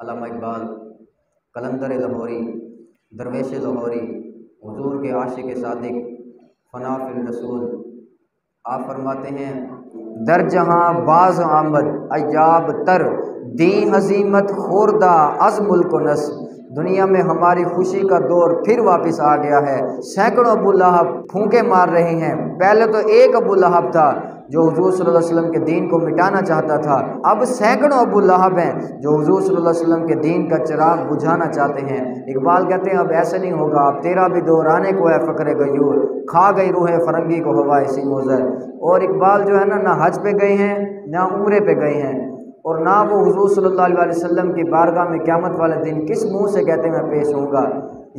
علامہ اقبال قلندر لاہوری درویش لاہوری حضور کے عاشق صادق فنا فی الرسول آپ فرماتے ہیں در جہاں باز آمد ایاب تر دی ہزیمت خوردہ از ملک و نس۔ دنیا میں ہماری خوشی کا دور پھر واپس آ گیا ہے۔ سینکڑوں ابو لہب پھونکے مار رہے ہیں۔ پہلے تو ایک ابو لہب تھا جو حضور صلی اللہ علیہ وسلم کے دین کو مٹانا چاہتا تھا، اب سینکڑوں ابو لہب ہیں جو حضور صلی اللہ علیہ وسلم کے دین کا چراغ بجھانا چاہتے ہیں۔ اقبال کہتے ہیں اب ایسے نہیں ہوگا، اب تیرا بھی دور آنے کو ہے فقر غیور، کھا گئی روح فرنگی کو ہوائے سیم و زر۔ اور اقبال جو ہے نہ حج پہ گئے ہیں نہ عمرے پہ گئے ہیں، اور نہ وہ حضور صلی اللہ علیہ وسلم کی بارگاہ میں قیامت والے دن کس منہ سے کہتے ہیں میں پیش ہوں گا۔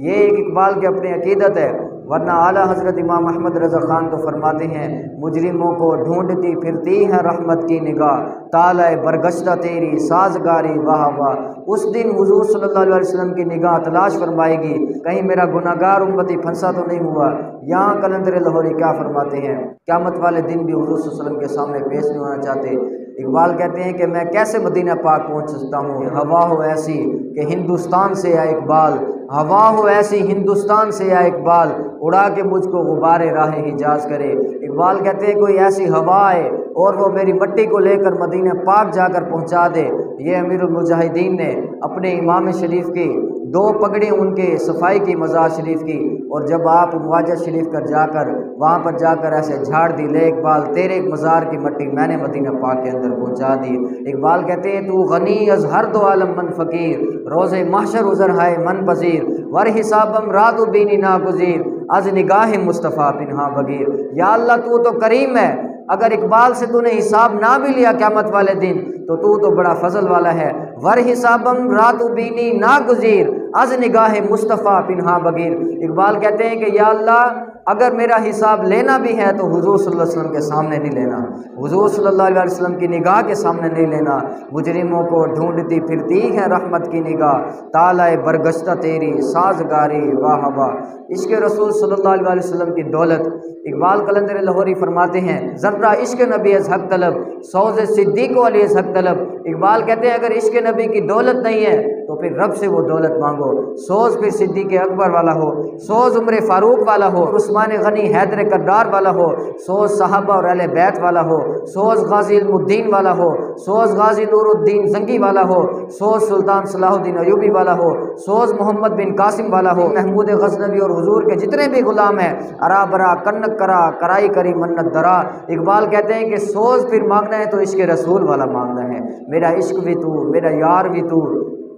یہ ایک اقبال کی اپنی عقیدت ہے، ورنہ اعلیٰ حضرت امام احمد رضا خان تو فرماتے ہیں مجرموں کو ڈھونڈتی پھرتی ہے رحمت کی نگاہ، طالع برگشتہ تیری سازگاری واہ واہ۔ اس دن حضور صلی اللہ علیہ وسلم کی نگاہ تلاش فرمائے گی کہیں میرا گناہ گار امتی پھنسا تو نہیں ہوا۔ یہاں قلندر لاہوری کیا فرماتے ہیں، قیامت والے دن بھی حضور صلی اللہ علیہ وسلم کے سامنے پیش نہیں ہونا چاہتے۔ اقبال کہتے ہیں کہ میں کیسے مدینہ پاک پہنچ سکتا ہوں، ہوا ہو ایسی کہ ہندوستان سے آئے اقبال، ہوا ہو ایسی ہندوستان سے آئے اقبال، اڑا کے مجھ کو غبار راہ حجاز کرے۔ اقبال کہتے ہیں کوئی ایسی ہوا آئے اور وہ میری مٹی کو لے کر مدینہ پاک جا کر پہنچا دے۔ یہ امیر المجاہدین نے اپنے امام شریف کی دو پگڑی ان کے صفائی کی مزار شریف کی، اور جب آپ مواجہ شریف کر جا کر وہاں پر جا کر ایسے جھاڑ دی، لے اقبال تیرے مزار کی مٹی میں نے مدینہ پاک کے اندر پہنچا دی۔ اقبال کہتے ہیں تو غنی از ہر دو عالم من فقیر، روز محشر عذر ہے من پذیر، ور حسابم رات و بینی ناگزیر، از نگاہ مصطفیٰ پنہا بغیر۔ یا اللہ تو کریم ہے، اگر اقبال سے تو نے حساب نہ بھی لیا قیامت والے دن تو بڑا فضل والا ہے۔ ور حسابم رات و بینی ناگزیر، از نگاہ مصطفیٰ پنہا بغیر۔ اقبال کہتے ہیں کہ یا اللہ اگر میرا حساب لینا بھی ہے تو حضور صلی اللہ علیہ وسلم کے سامنے نہیں لینا، حضور صلی اللہ علیہ وسلم کی نگاہ کے سامنے نہیں لینا۔ مجرموں کو ڈھونڈتی پھرتی ہے رحمت کی نگاہ، طالع برگشتہ تیری سازگاری واہ واہ۔ عشق رسول صلی اللہ علیہ وسلم کی دولت، اقبال قلندر لاہوری فرماتے ہیں ذرہ عشق نبی از حق طلب، سوز صدیق و علی از حق طلب۔ اقبال کہتے ہیں اگر عشق نبی کی دولت نہیں ہے تو پھر رب سے وہ دولت مانگو، سوز پھر صدیق اکبر والا ہو، سوز عمر فاروق والا ہو، عثمان غنی حیدر کرار والا ہو، سوز صحابہ اور اہل بیت والا ہو، سوز غازی علم الدین والا ہو، سوز غازی نور الدین زنگی والا ہو، سوز سلطان صلاح الدین ایوبی والا ہو، سوز محمد بن قاسم والا ہو، محمود غزنوی اور حضور کے جتنے بھی غلام ہیں، ارا برا کنک کرا کرائی کری منت درا۔ اقبال کہتے ہیں کہ سوز پھر مانگنا ہے تو عشق رسول والا مانگنا ہے، میرا عشق بھی تو، میرا یار بھی تو،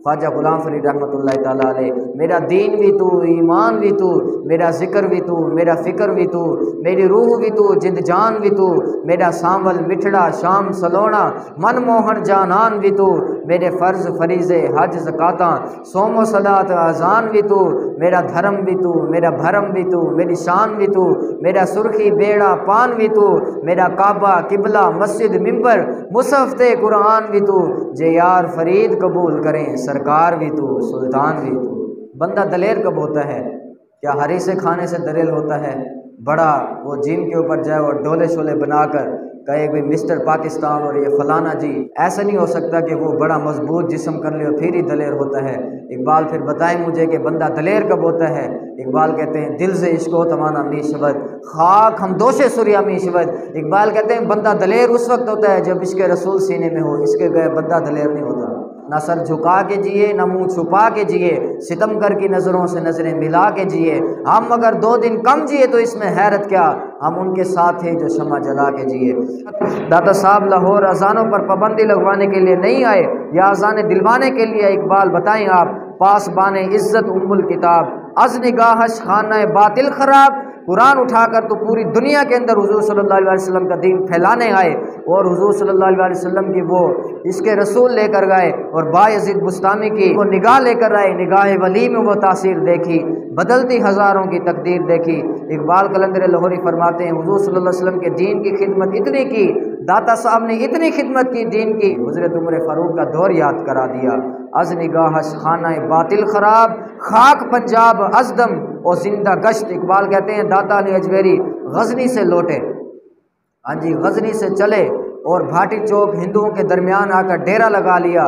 خواجہ غلام فرید رحمۃ اللہ تعالیٰ علیہ، میرا دین بھی تو، ایمان بھی تو، میرا ذکر بھی تو، میرا فکر بھی تو، میری روح بھی تو، جند جان بھی تو، میرا سانول مٹھڑا شام سلونا من موہن جانان بھی تو، میرے فرض فریضے حج زکاتاں سوم و صلاۃ اذان بھی تو، میرا دھرم بھی تو، میرا بھرم بھی تو، میری شان بھی تو، میرا سرخی بیڑا پان بھی تو، میرا کعبہ قبلہ مسجد ممبر مصحف قرآن بھی تو، جے یار فرید قبول کریں سرکار بھی تو، سلطان بھی تو۔ بندہ دلیر کب ہوتا ہے؟ کیا ہریسے کھانے سے دلیل ہوتا ہے؟ بڑا وہ جیم کے اوپر جائے اور ڈولے شولے بنا کر کہے کہ مسٹر پاکستان اور یہ فلانا جی، ایسا نہیں ہو سکتا کہ وہ بڑا مضبوط جسم کر لے اور پھر ہی دلیر ہوتا ہے۔ اقبال پھر بتائیں مجھے کہ بندہ دلیر کب ہوتا ہے؟ اقبال کہتے ہیں دل سے عشق و تمانا می شود، خاک ہم دوش سریا می شود۔ اقبال کہتے ہیں بندہ دلیر اس وقت ہوتا ہے جب عشق رسول سینے میں ہو، اس کے گئے بندہ دلیر نہیں ہوتا۔ نہ سر جھکا کے جیے نہ منہ چھپا کے جیے، ستم کر کی نظروں سے نظریں ملا کے جیے۔ ہم اگر 2 دن کم جیے تو اس میں حیرت کیا، ہم ان کے ساتھ ہیں جو شمع جلا کے جیے۔ داتا صاحب لاہور اذانوں پر پابندی لگوانے کے لیے نہیں آئے یا اذان دلوانے کے لیے؟ اقبال بتائیں آپ، پاس بان عزت ام الکتاب، از نگاہش خانہ باطل خراب۔ قرآن اٹھا کر تو پوری دنیا کے اندر حضور صلی اللہ علیہ وسلم کا دین پھیلانے آئے، اور حضور صلی اللہ علیہ وسلم کی وہ اس کے رسول لے کر گئے، اور بایزید بستامی کی وہ نگاہ لے کر آئے، نگاہ ولی میں وہ تاثیر دیکھی، بدلتی ہزاروں کی تقدیر دیکھی۔ اقبال قلندر لاہوری فرماتے ہیں حضور صلی اللہ علیہ وسلم کے دین کی خدمت اتنی کی، داتا صاحب نے اتنی خدمت کی دین کی، حضرت عمر فاروق کا دور یاد کرا دیا۔ از نگاہش خانہ باطل خراب، خاک پنجاب ازدم اور زندہ گشت۔ اقبال کہتے ہیں داتا علی اجمیری غزنی سے لوٹے، ہاں جی غزنی سے چلے اور بھاٹی چوک ہندوؤں کے درمیان آ کر ڈیرا لگا لیا،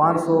500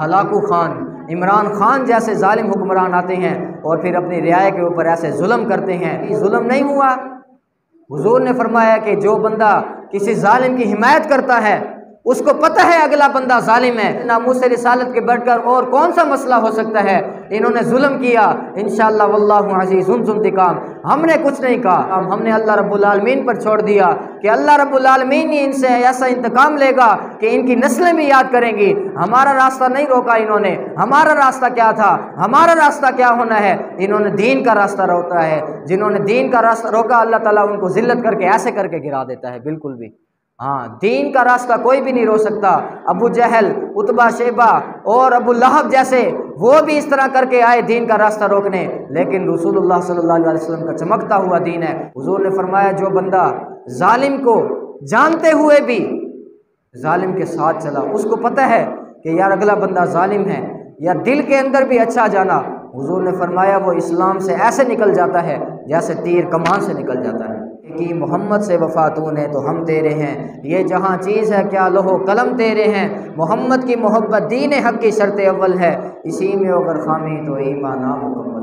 ہلاکو خان، عمران خان جیسے ظالم حکمران آتے ہیں اور پھر اپنی رعایا کے اوپر ایسے ظلم کرتے ہیں۔ یہ ظلم نہیں ہوا؟ حضور نے فرمایا کہ جو بندہ کسی ظالم کی حمایت کرتا ہے اس کو پتہ ہے اگلا بندہ ظالم ہے، ناموس رسالت کے بڑھ کر اور کون سا مسئلہ ہو سکتا ہے؟ انہوں نے ظلم کیا، انشاءاللہ واللہ عزیز ذو انتقام۔ ہم نے کچھ نہیں کہا، ہم نے اللہ رب العالمین پر چھوڑ دیا کہ اللہ رب العالمین ہی ان سے ایسا انتقام لے گا کہ ان کی نسلیں بھی یاد کریں گی۔ ہمارا راستہ نہیں روکا انہوں نے، ہمارا راستہ کیا تھا؟ ہمارا راستہ کیا ہونا ہے؟ انہوں نے دین کا راستہ روکا ہے۔ جنہوں نے دین کا راستہ روکا اللہ تعالیٰ ان کو ذلت کر کے ایسے کر کے گرا دیتا ہے، بالکل بھی۔ ہاں، دین کا راستہ کوئی بھی نہیں روک سکتا۔ ابو جہل، عتبہ، شیبہ اور ابو لہب جیسے وہ بھی اس طرح کر کے آئے دین کا راستہ روکنے، لیکن رسول اللہ صلی اللہ علیہ وسلم کا چمکتا ہوا دین ہے۔ حضور نے فرمایا جو بندہ ظالم کو جانتے ہوئے بھی ظالم کے ساتھ چلا، اس کو پتہ ہے کہ یار اگلا بندہ ظالم ہے، یا دل کے اندر بھی اچھا جانا، حضور نے فرمایا وہ اسلام سے ایسے نکل جاتا ہے جیسے تیر کمان سے نکل جاتا ہے۔ کہ محمد سے وفاتون ہے تو ہم تیرے ہیں، یہ جہاں چیز ہے کیا لوح و قلم تیرے ہیں، محمد کی محبت دین حق کی شرط اول ہے، اسی میں اگر خامی تو ایمان نامکمل